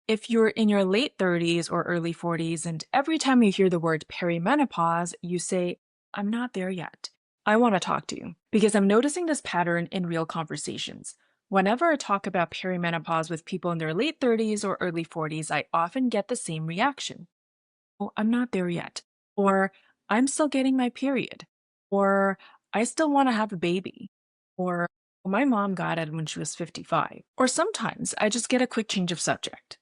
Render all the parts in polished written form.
If you're in your late 30s or early 40s, and every time you hear the word perimenopause, you say, I'm not there yet. I want to talk to you because I'm noticing this pattern in real conversations. Whenever I talk about perimenopause with people in their late 30s or early 40s, I often get the same reaction. Oh, I'm not there yet. Or I'm still getting my period. Or I still want to have a baby. Or my mom got it when she was 55. Or sometimes I just get a quick change of subject.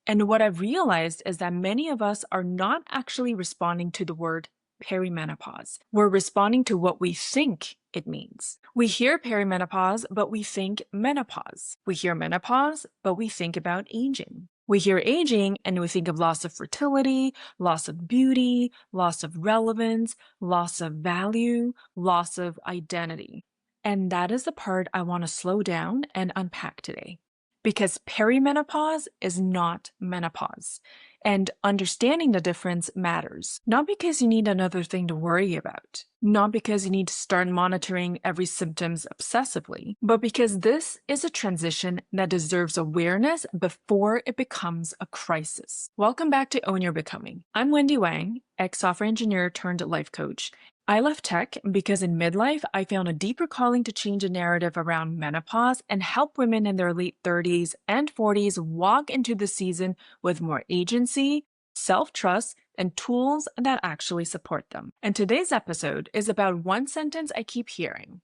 And what I've realized is that many of us are not actually responding to the word perimenopause. We're responding to what we think it means. We hear perimenopause, but we think menopause. We hear menopause, but we think about aging. We hear aging and we think of loss of fertility, loss of beauty, loss of relevance, loss of value, loss of identity. And that is the part I want to slow down and unpack today. Because perimenopause is not menopause. And understanding the difference matters. Not because you need another thing to worry about, not because you need to start monitoring every symptoms obsessively, but because this is a transition that deserves awareness before it becomes a crisis. Welcome back to Own Your Becoming. I'm Wendy Wang, ex-software engineer turned life coach. I left tech because in midlife, I found a deeper calling to change the narrative around menopause and help women in their late 30s and 40s walk into the season with more agency, self-trust, and tools that actually support them. And today's episode is about one sentence I keep hearing.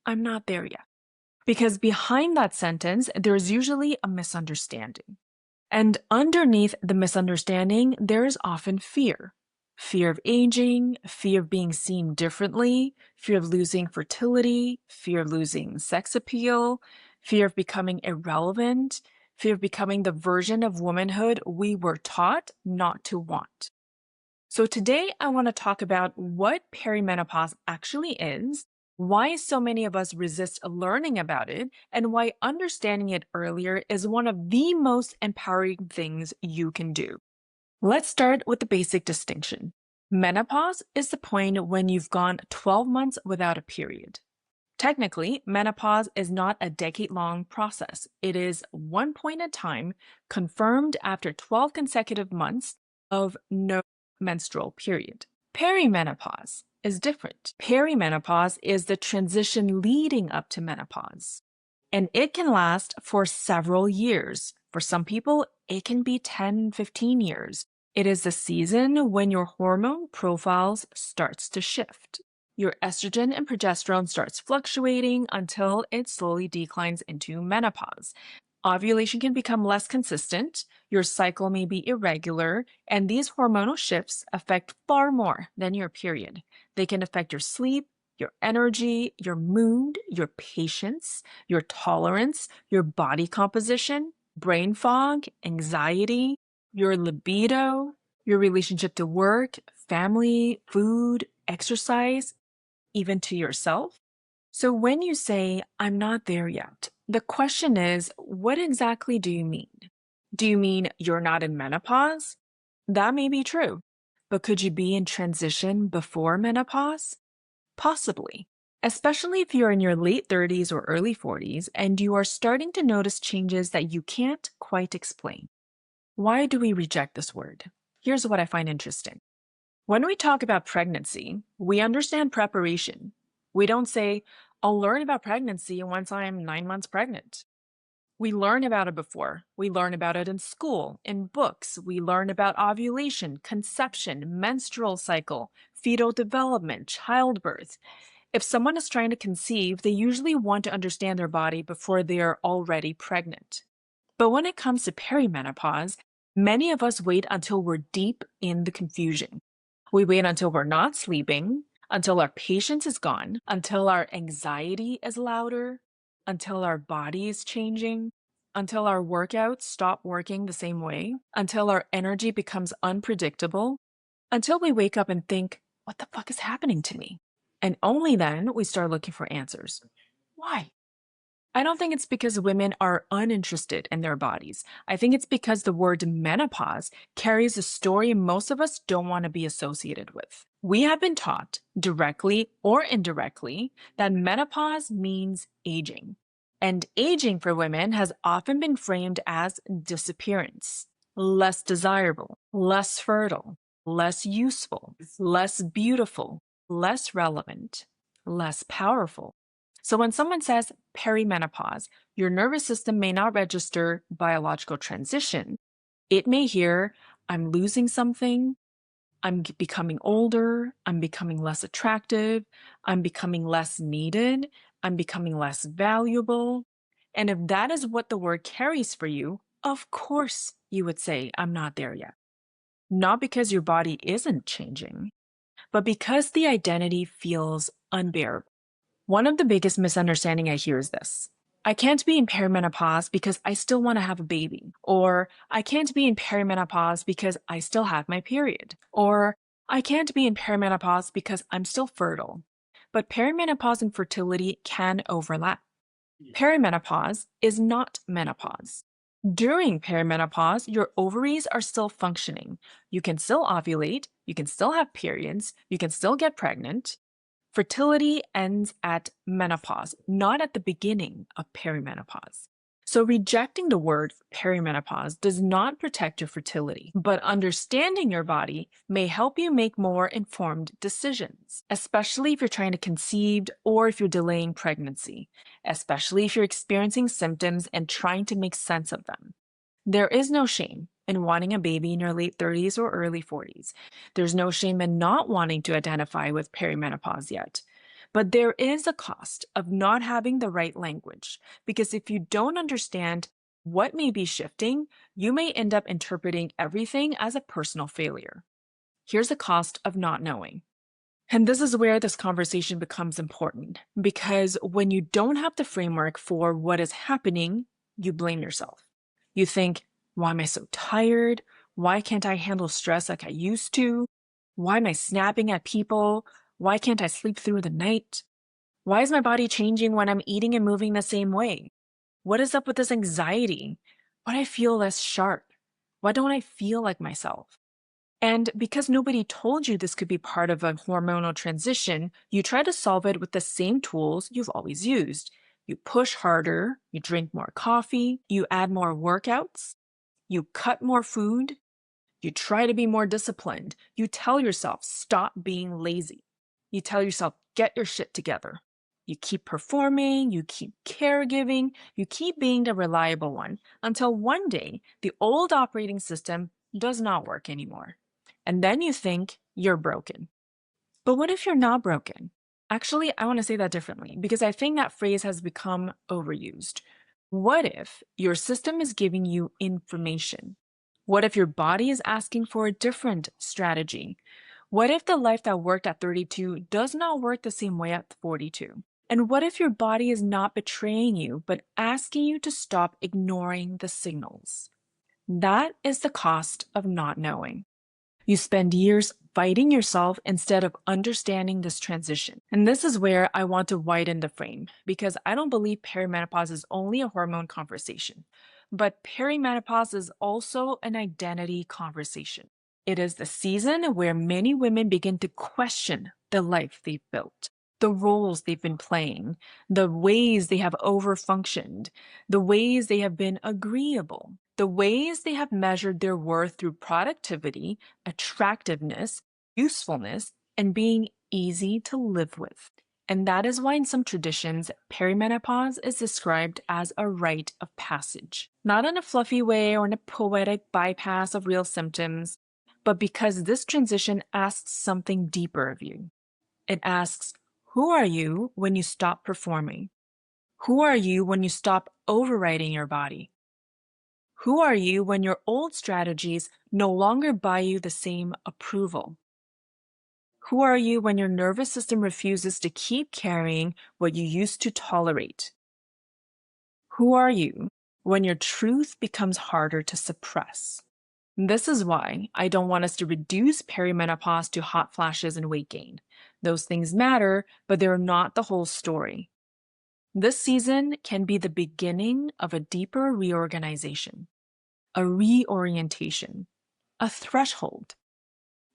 I'm not there yet. Because behind that sentence, there's usually a misunderstanding. And underneath the misunderstanding, there is often fear. Fear of aging, fear of being seen differently, fear of losing fertility, fear of losing sex appeal, fear of becoming irrelevant, fear of becoming the version of womanhood we were taught not to want. So today I want to talk about what perimenopause actually is, why so many of us resist learning about it, and why understanding it earlier is one of the most empowering things you can do. Let's start with the basic distinction. Menopause is the point when you've gone 12 months without a period. Technically, menopause is not a decade-long process. It is one point in time confirmed after 12 consecutive months of no menstrual period. Perimenopause is different. Perimenopause is the transition leading up to menopause, and it can last for several years. For some people, it can be 10, 15 years. It is the season when your hormone profiles starts to shift. Your estrogen and progesterone starts fluctuating until it slowly declines into menopause. Ovulation can become less consistent, your cycle may be irregular, and these hormonal shifts affect far more than your period. They can affect your sleep, your energy, your mood, your patience, your tolerance, your body composition, brain fog, anxiety, your libido, your relationship to work, family, food, exercise, even to yourself. So when you say, I'm not there yet, the question is, what exactly do you mean? Do you mean you're not in menopause? That may be true, but could you be in transition before menopause? Possibly, especially if you're in your late 30s or early 40s and you are starting to notice changes that you can't quite explain. Why do we reject this word? Here's what I find interesting. When we talk about pregnancy, we understand preparation. We don't say, I'll learn about pregnancy once I'm 9 months pregnant. We learn about it before. We learn about it in school, in books. We learn about ovulation, conception, menstrual cycle, fetal development, childbirth. If someone is trying to conceive, they usually want to understand their body before they are already pregnant. But when it comes to perimenopause, many of us wait until we're deep in the confusion. We wait until we're not sleeping, until our patience is gone, until our anxiety is louder, until our body is changing, until our workouts stop working the same way, until our energy becomes unpredictable, until we wake up and think, what the fuck is happening to me? And only then we start looking for answers. Why? I don't think it's because women are uninterested in their bodies. I think it's because the word menopause carries a story most of us don't want to be associated with. We have been taught, directly or indirectly, that menopause means aging. And aging for women has often been framed as disappearance, less desirable, less fertile, less useful, less beautiful, less relevant, less powerful. So when someone says perimenopause, your nervous system may not register biological transition. It may hear, I'm losing something, becoming older, I'm becoming less attractive, I'm becoming less needed, I'm becoming less valuable. And if that is what the word carries for you, of course you would say, I'm not there yet. Not because your body isn't changing, but because the identity feels unbearable. One of the biggest misunderstanding I hear is this. I can't be in perimenopause because I still want to have a baby. Or I can't be in perimenopause because I still have my period. Or I can't be in perimenopause because I'm still fertile. But perimenopause and fertility can overlap. Perimenopause is not menopause. During perimenopause, your ovaries are still functioning. You can still ovulate, you can still have periods, you can still get pregnant. Fertility ends at menopause, not at the beginning of perimenopause. So rejecting the word perimenopause does not protect your fertility, but understanding your body may help you make more informed decisions, especially if you're trying to conceive or if you're delaying pregnancy, especially if you're experiencing symptoms and trying to make sense of them. There is no shame in wanting a baby in your late 30s or early 40s. There's no shame in not wanting to identify with perimenopause yet. But there is a cost of not having the right language, because if you don't understand what may be shifting, you may end up interpreting everything as a personal failure. Here's the cost of not knowing. And this is where this conversation becomes important, because when you don't have the framework for what is happening, you blame yourself. You think, why am I so tired? Why can't I handle stress like I used to? Why am I snapping at people? Why can't I sleep through the night? Why is my body changing when I'm eating and moving the same way? What is up with this anxiety? Why do I feel less sharp? Why don't I feel like myself? And because nobody told you this could be part of a hormonal transition, you try to solve it with the same tools you've always used. You push harder, you drink more coffee, you add more workouts, you cut more food, you try to be more disciplined. You tell yourself, stop being lazy. You tell yourself, get your shit together. You keep performing, you keep caregiving, you keep being the reliable one until one day the old operating system does not work anymore. And then you think you're broken. But what if you're not broken? Actually, I want to say that differently because I think that phrase has become overused. What if your system is giving you information? What if your body is asking for a different strategy? What if the life that worked at 32 does not work the same way at 42? And what if your body is not betraying you, but asking you to stop ignoring the signals? That is the cost of not knowing. You spend years fighting yourself instead of understanding this transition. And this is where I want to widen the frame because I don't believe perimenopause is only a hormone conversation, but perimenopause is also an identity conversation. It is the season where many women begin to question the life they've built, the roles they've been playing, the ways they have overfunctioned, the ways they have been agreeable, the ways they have measured their worth through productivity, attractiveness, usefulness, and being easy to live with. And that is why in some traditions, perimenopause is described as a rite of passage, not in a fluffy way or in a poetic bypass of real symptoms, but because this transition asks something deeper of you. It asks, who are you when you stop performing? Who are you when you stop overriding your body? Who are you when your old strategies no longer buy you the same approval? Who are you when your nervous system refuses to keep carrying what you used to tolerate? Who are you when your truth becomes harder to suppress? This is why I don't want us to reduce perimenopause to hot flashes and weight gain. Those things matter, but they're not the whole story. This season can be the beginning of a deeper reorganization, a reorientation, a threshold,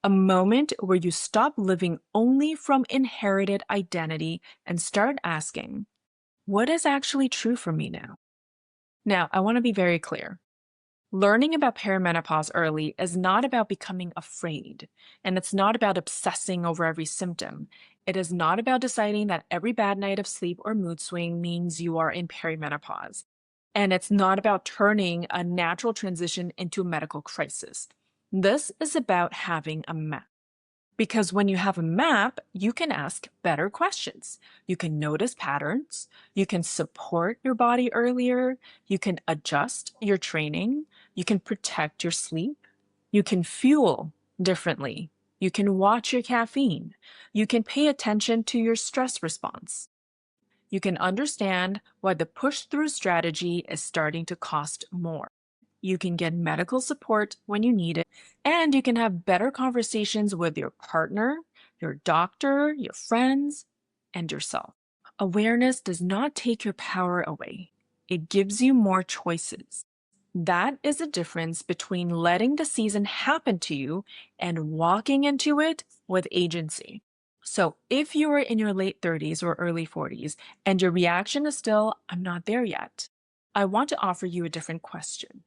a moment where you stop living only from inherited identity and start asking, What is actually true for me now? Now, I want to be very clear. Learning about perimenopause early is not about becoming afraid, and it's not about obsessing over every symptom. It is not about deciding that every bad night of sleep or mood swing means you are in perimenopause. And it's not about turning a natural transition into a medical crisis. This is about having a map. Because when you have a map, you can ask better questions. You can notice patterns. You can support your body earlier. You can adjust your training. You can protect your sleep. You can fuel differently. You can watch your caffeine. You can pay attention to your stress response. You can understand why the push through strategy is starting to cost more. You can get medical support when you need it, and you can have better conversations with your partner, your doctor, your friends, and yourself. Awareness does not take your power away, it gives you more choices. That is the difference between letting the season happen to you and walking into it with agency. So, if you are in your late 30s or early 40s and your reaction is still, I'm not there yet, I want to offer you a different question.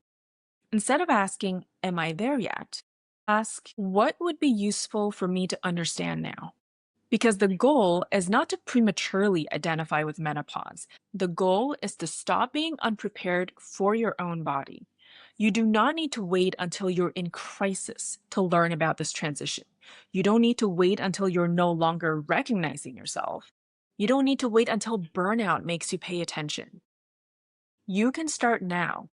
Instead of asking, am I there yet? Ask, what would be useful for me to understand now? Because the goal is not to prematurely identify with menopause. The goal is to stop being unprepared for your own body. You do not need to wait until you're in crisis to learn about this transition. You don't need to wait until you're no longer recognizing yourself. You don't need to wait until burnout makes you pay attention. You can start now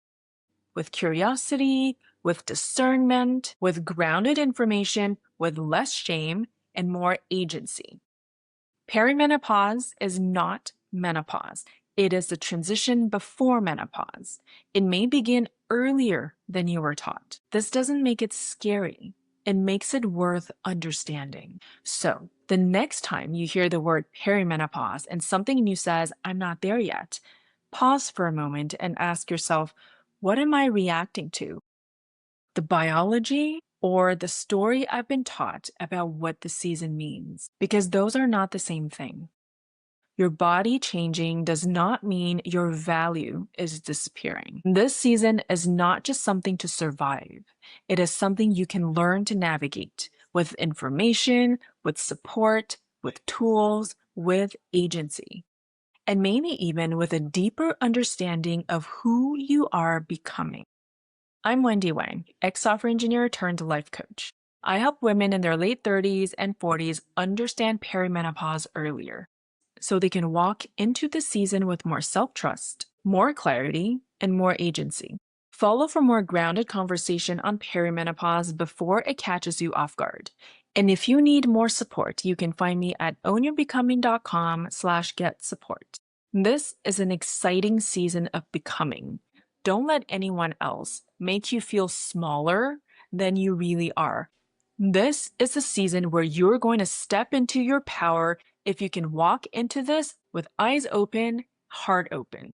with curiosity, with discernment, with grounded information, with less shame, and more agency. Perimenopause is not menopause. It is the transition before menopause. It may begin earlier than you were taught. This doesn't make it scary. It makes it worth understanding. So, the next time you hear the word perimenopause and something in you says, I'm not there yet, pause for a moment and ask yourself, what am I reacting to? The biology or the story I've been taught about what the season means? Because those are not the same thing. Your body changing does not mean your value is disappearing. This season is not just something to survive, it is something you can learn to navigate with information, with support, with tools, with agency, and maybe even with a deeper understanding of who you are becoming. I'm Wendy Wang, ex-software engineer turned life coach. I help women in their late 30s and 40s understand perimenopause earlier so they can walk into the season with more self-trust, more clarity, and more agency. Follow for more grounded conversation on perimenopause before it catches you off guard. And if you need more support, you can find me at ownyourbecoming.com/get support. This is an exciting season of becoming. Don't let anyone else make you feel smaller than you really are. This is a season where you're going to step into your power if you can walk into this with eyes open, heart open.